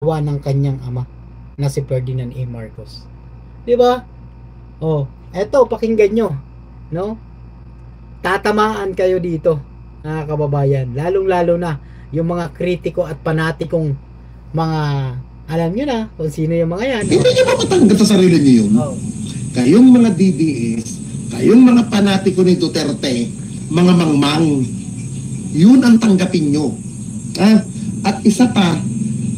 ginawa ng kanyang ama na si Ferdinand A. Marcos. 'Di ba? Oh, eto pakinggan nyo, no? Tatamaan kayo dito, mga kababayan. Lalong-lalo na yung mga kritiko at panatikong mga, alam nyo na kung sino yung mga yan. Hindi nyo ba matanggap sa sarili nyo yun? Oh. Kayong mga DDS, kayong mga panatiko ni Duterte, mga mangmang, yun ang tanggapin nyo. Ha? At isa pa,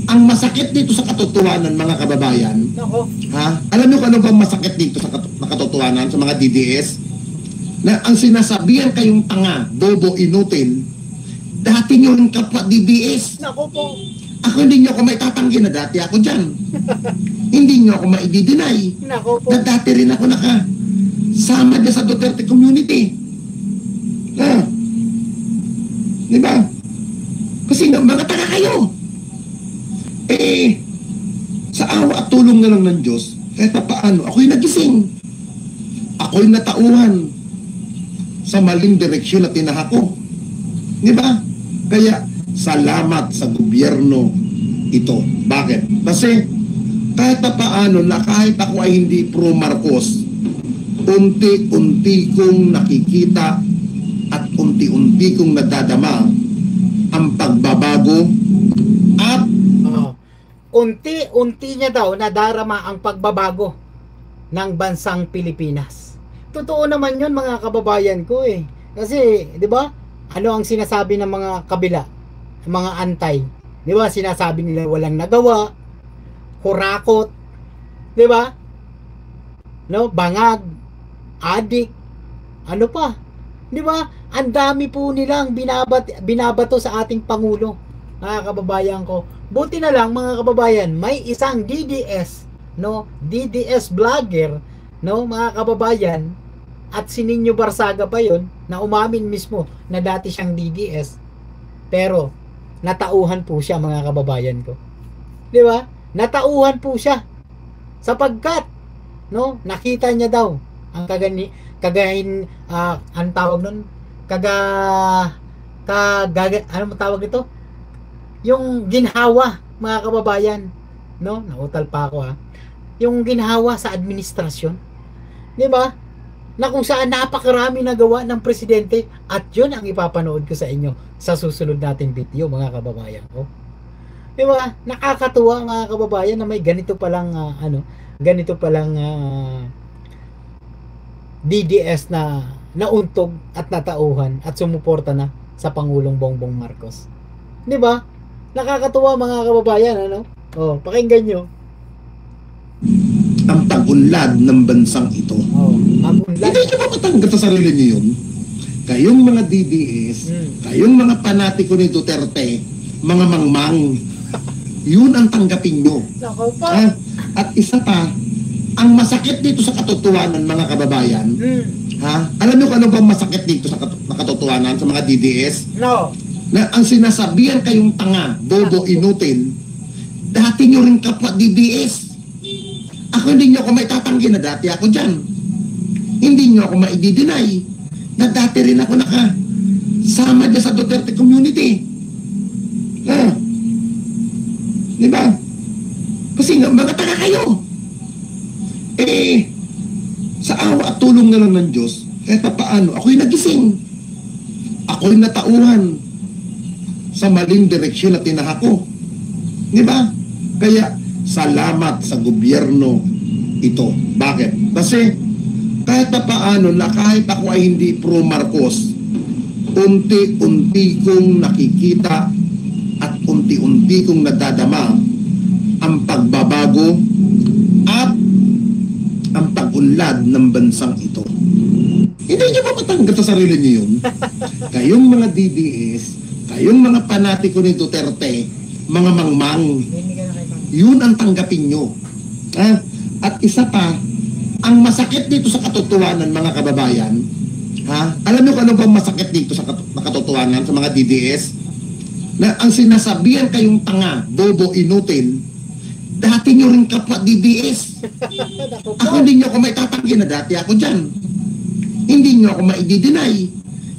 ang masakit dito sa katotohanan, mga kababayan, Nako. ha? Alam nyo kung ano bang masakit dito sa katotohanan, sa mga DDS? Na ang sinasabihan kayong tanga, bobo, inutil, dati nyo rin kapwa DDS. Nako po. Ako hindi nyo ako may tatanggi na dati ako dyan. Hindi nyo ako maidi-deny Nako po. na dati rin ako sama dyan sa Duterte community. Ha? Di ba? Kasi nga, mga taga kayo. Sa awa at tulong na lang ng Diyos, kahit paano, ako'y nagising. Ako'y natauhan sa maling direksyon na tinahako. Di ba? Kaya, salamat sa gobyerno ito. Bakit? Kasi, kahit paano, na kahit ako ay hindi pro-Marcos, unti-unti kong nakikita at unti-unti kong nadadama ang pagbabago at unti-unti niya daw nadarama ang pagbabago ng bansang Pilipinas. Totoo naman yun, mga kababayan ko eh. Kasi, di ba, ano ang sinasabi ng mga kabila, mga antay? Di ba, sinasabi nila walang nagawa, kurakot, di ba? No, bangag, adik, ano pa? Di ba? Ang dami po nilang binabato sa ating Pangulo, mga kababayan ko. Buti na lang, mga kababayan, may isang DDS, no? DDS vlogger, no, mga kababayan, at si Nino Barsaga pa yon, na umamin mismo na dati siyang DDS, pero natauhan po siya, mga kababayan ko. Di ba? Natauhan po siya sapagkat, no, nakita niya daw ang ang tawag nun, ano mo tawag ito? Yung ginhawa, mga kababayan, no? Nautal pa ako ha. Yung ginhawa sa administrasyon. 'Di ba? Na kung saan napakarami nagawa ng presidente, at 'yun ang ipapanood ko sa inyo sa susunod nating video, mga kababayan ko. 'Di ba? Nakakatuwa, mga kababayan, na may ganito palang DDS na nauntog at natauhan at sumuporta na sa Pangulong Bongbong Marcos. 'Di ba? Nakakatuwa, mga kababayan, ano? Oh, pakinggan nyo. ang pag-unlad ng bansang ito. Oh, pag-unlad. Hindi nyo ba matanggap sa sarili nyo yun? Kayong mga DDS, kayong mga panatiko ni Duterte, mga mangmang, yun ang tanggapin nyo. Ha? At isa pa, ang masakit dito sa katotohanan, mga kababayan, ha? Alam nyo kung ano bang masakit dito sa katotohanan sa mga DDS? No. Na ang sinasabihan kayong tanga, bobo, inutil, dati nyo rin kapwa DDS. Ako hindi nyo ako may tatanggi na dati ako dyan. Hindi nyo ako maidi-deny na dati rin ako sama dyan sa Duterte community. Ha? Di ba? Kasi nga, mga taga kayo. Sa awa at tulong na lang ng Diyos, kahit paano, ako'y nagising. Ako'y natauhan sa maling direksyon na tinahako. Di ba? Kaya, salamat sa gobyerno ito. Bakit? Kasi, kahit paano, na kahit ako ay hindi pro-Marcos, unti-unti kong nakikita at unti-unti kong nadadama ang pagbabago at ang pag-unlad ng bansang ito. Hindi nyo ba matanggap sa sarili nyo yun? Kayong mga DDS, kayong mga panatiko ni Duterte, mga mangmang, yun ang tanggapin nyo. Ha? At isa pa, ang masakit dito sa katotohanan, mga kababayan, ha? Alam nyo kung ano bang masakit dito sa katotohanan sa mga DDS? Na ang sinasabihan kayong tanga, bobo, inutil, dati nyo rin kapwa DDS. Ako hindi nyo ako may tatanggi na dati ako dyan. Hindi nyo ako maidi-deny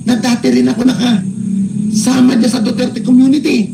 na dati rin ako sama dyan sa Duterte community.